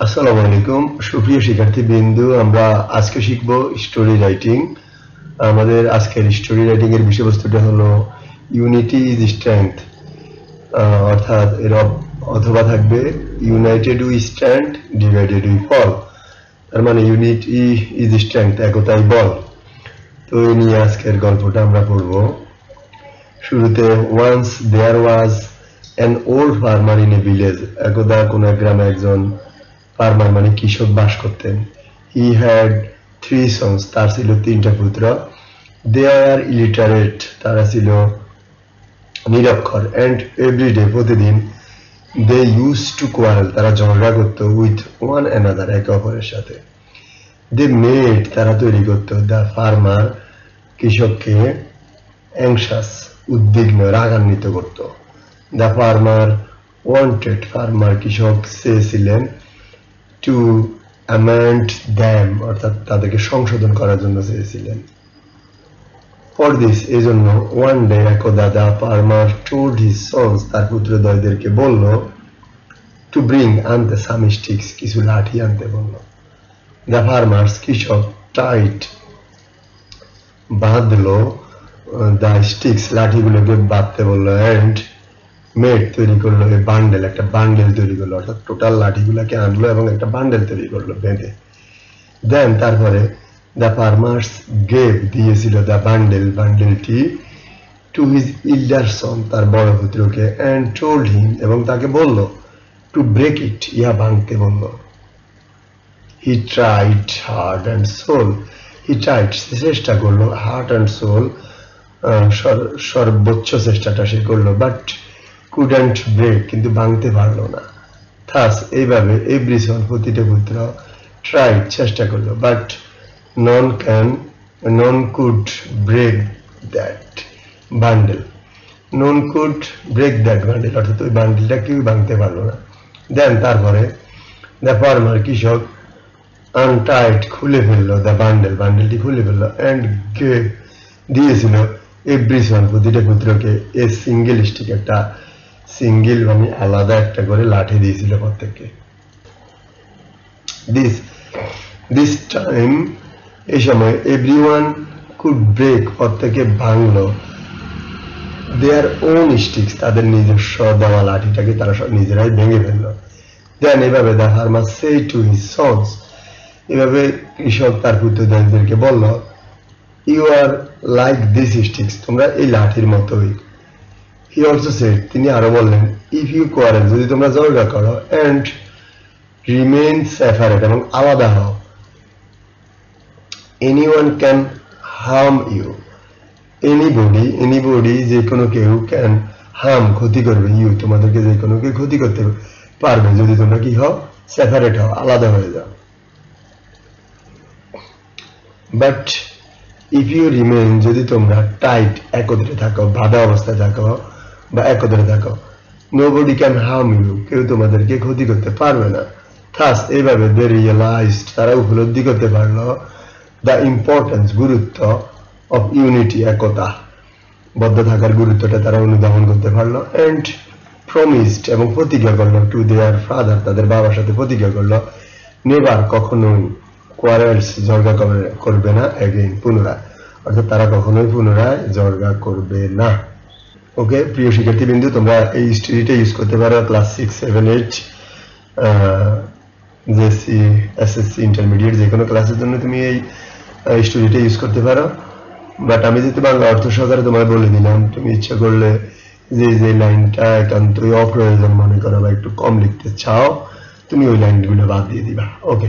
আসসালামু আলাইকুম সুপ্রিয় শিক্ষার্থীবৃন্দু, আমরা আজকে শিখব স্টোরি রাইটিং। আমাদের আজকের স্টোরি রাইটিং এর বিষয়বস্তুটা হলো ইউনিটি ইজ স্ট্রেংথ, অর্থাৎ এর অথবা থাকবে united we stand, divided we fall. তার মানে ইউনিটি ইজ স্ট্রেংথ, একতাই বল। তো এই নিয়ে আজকের গল্পটা আমরা পড়ব। শুরুতে once there was an old farmer in a village. একদা কোন এক গ্রামে একজন ফার্মার মানে কৃষক বাস করতেন। হি হ্যাড থ্রি সন্স, তার ছিল তিনটা পুত্র। দে আর ইলিটারেট, তারা ছিল নিরক্ষর। এন্ড এভরিডে, প্রতিদিন, দে ইউজ টু কোয়ারেল, তারা ঝগড়া করত উইথ ওয়ান অ্যানাদার, একে অপরের সাথে। দে মেড, তারা তৈরি করত দ্য ফার্মার, কৃষককে অ্যাংশাস, উদ্বিগ্ন, রাগান্বিত করত। দ্য ফার্মার ওয়ান্টেড, ফার্মার কৃষক চেয়েছিলেন টু অ্যামেন্ড দ্যাম, অর্থাৎ তাদেরকে সংশোধন করার জন্য চেয়েছিলেন। ফর দিস, এই জন্য, ওয়ান ডে, একদা, the farmer told his sons, তার পুত্রদ্বয়দেরকে বলল, টু ব্রিং, আনতে, সাম স্টিক্স, কিছু লাঠি আনতে বলল। দ্য ফার্মার্স, কৃষক, টাইট, বাঁধলো, দ্য স্টিক্স, লাঠিগুলোকে বাঁধতে বললো। এন্ড মেড, তৈরি করলো, এই বান্ডেল, একটা বান্ডেল তৈরি করলো, অর্থাৎ টোটাল লাঠিগুলোকে আনলো এবং একটা বান্ডেল তৈরি করলো বেঁধে। দেন, তারপরে, দ্য ফার্মার্স গেভ, দিয়েছিল, দ্য বান্ডেল, বান্ডেলটি, টু হিজ ইল্ডার সন, তার বড় পুত্রকে। এন্ড টোল্ড হিম, এবং তাকে বলল, টু ব্রেক ইট, ইহা ভাঙতে বলল। He tried heart and soul, he tried, সে চেষ্টা করলো, হার্ট অ্যান্ড সোল, সর্বোচ্চ চেষ্টাটা সে করলো, বাট কুডন্ট ব্রেক, কিন্তু ভাঙতে পারলো না। থাস, এইভাবে, এভরি সন, প্রতিটা পুত্র, ট্রাইড, চেষ্টা করলো, but none could break that bundle, none could break that bundle, অর্থাৎ ওই বান্ডেলটা কেউ ভাঙতে পারলো না। দেন, তারপরে, দ্য ফার্মার, কৃষক, আনটাইড, খুলে ফেললো, দ্য বান্ডেল, বান্ডেলটি খুলে ফেললো। এন্ড গেভ, দিয়েছিল, এভরি সন, প্রতিটা পুত্রকে, এ সিঙ্গেল স্টিক, একটা সিঙ্গেল মানে আলাদা একটা করে লাঠি দিয়েছিল প্রত্যেককে। দিস টাইম, এই সময়, এভরিওয়ান কুড ব্রেক, প্রত্যেকে ভাঙলো, দেয়ার ওন স্টিক্স, তাদের নিজস্ব দেওয়া লাঠিটাকে তারা সব নিজেরাই ভেঙে ফেললো। দেন, এভাবে, the farmer say to his sons, এভাবে কৃষক তার পুত্রদেরকে বলল, you are like this sticks, তোমরা এই লাঠির মতোই। হি অলসো সেড, তিনি আরো বললেন, ইফ ইউ কোয়ারেল, যদি তোমরা ঝগড়া করো, এন্ড রিমেইন সেপারেট, এবং আলাদা হও, anyone can harm you, anybody, যে কোনো কেউ, ক্যান হার্ম, ক্ষতি করবে, ইউ, তোমাদেরকে যে কোনো কেউ ক্ষতি করতে পারবে যদি তোমরা কি হও, সেপারেট হও, আলাদা হয়ে যাও। বাট ইফ ইউ রিমেইন, যদি তোমরা টাইট, একত্রে থাকো, বাঁধা অবস্থায় থাকো বা একত্রে থাকো, নোবডি ক্যান হার্ম ইউ, কেউ তোমাদেরকে ক্ষতি করতে পারবে না। থাস, এইভাবে, দে রিয়েলাইজড, তারা উপলব্ধি করতে পারলো, দ্য ইম্পর্টেন্স, গুরুত্ব, অফ ইউনিটি, একতা, বদ্ধ থাকার গুরুত্বটা তারা অনুধাবন করতে পারলো। এন্ড প্রমিসড, এবং প্রতিজ্ঞা করলো, টু দেয়ার ফাদার, তাদের বাবার সাথে প্রতিজ্ঞা করলো, নেভার, কখনোই, কোয়ারেলস, ঝগড়া করবে না, এগেইন, পুনরায়, অর্থাৎ তারা কখনোই পুনরায় ঝগড়া করবে না। ওকে, প্রিয় শিক্ষার্থীবৃন্দু, তোমরা এই স্টোরিটা ইউজ করতে পারো ক্লাস 6, 7, 8, জেএসসি, এসএসসি, ইন্টারমিডিয়েট, যে কোনো ক্লাসের জন্য তুমি এই স্টোরিটা ইউজ করতে পারো। বাট আমি যেহেতু বাংলা অর্থ সহকারে তোমায় বলে দিলাম, তুমি ইচ্ছা করলে যে লাইনটা একান্তই অপ্রয়োজন মনে করো বা একটু কম লিখতে চাও, তুমি ওই লাইনগুলো বাদ দিয়ে দিবা। ওকে।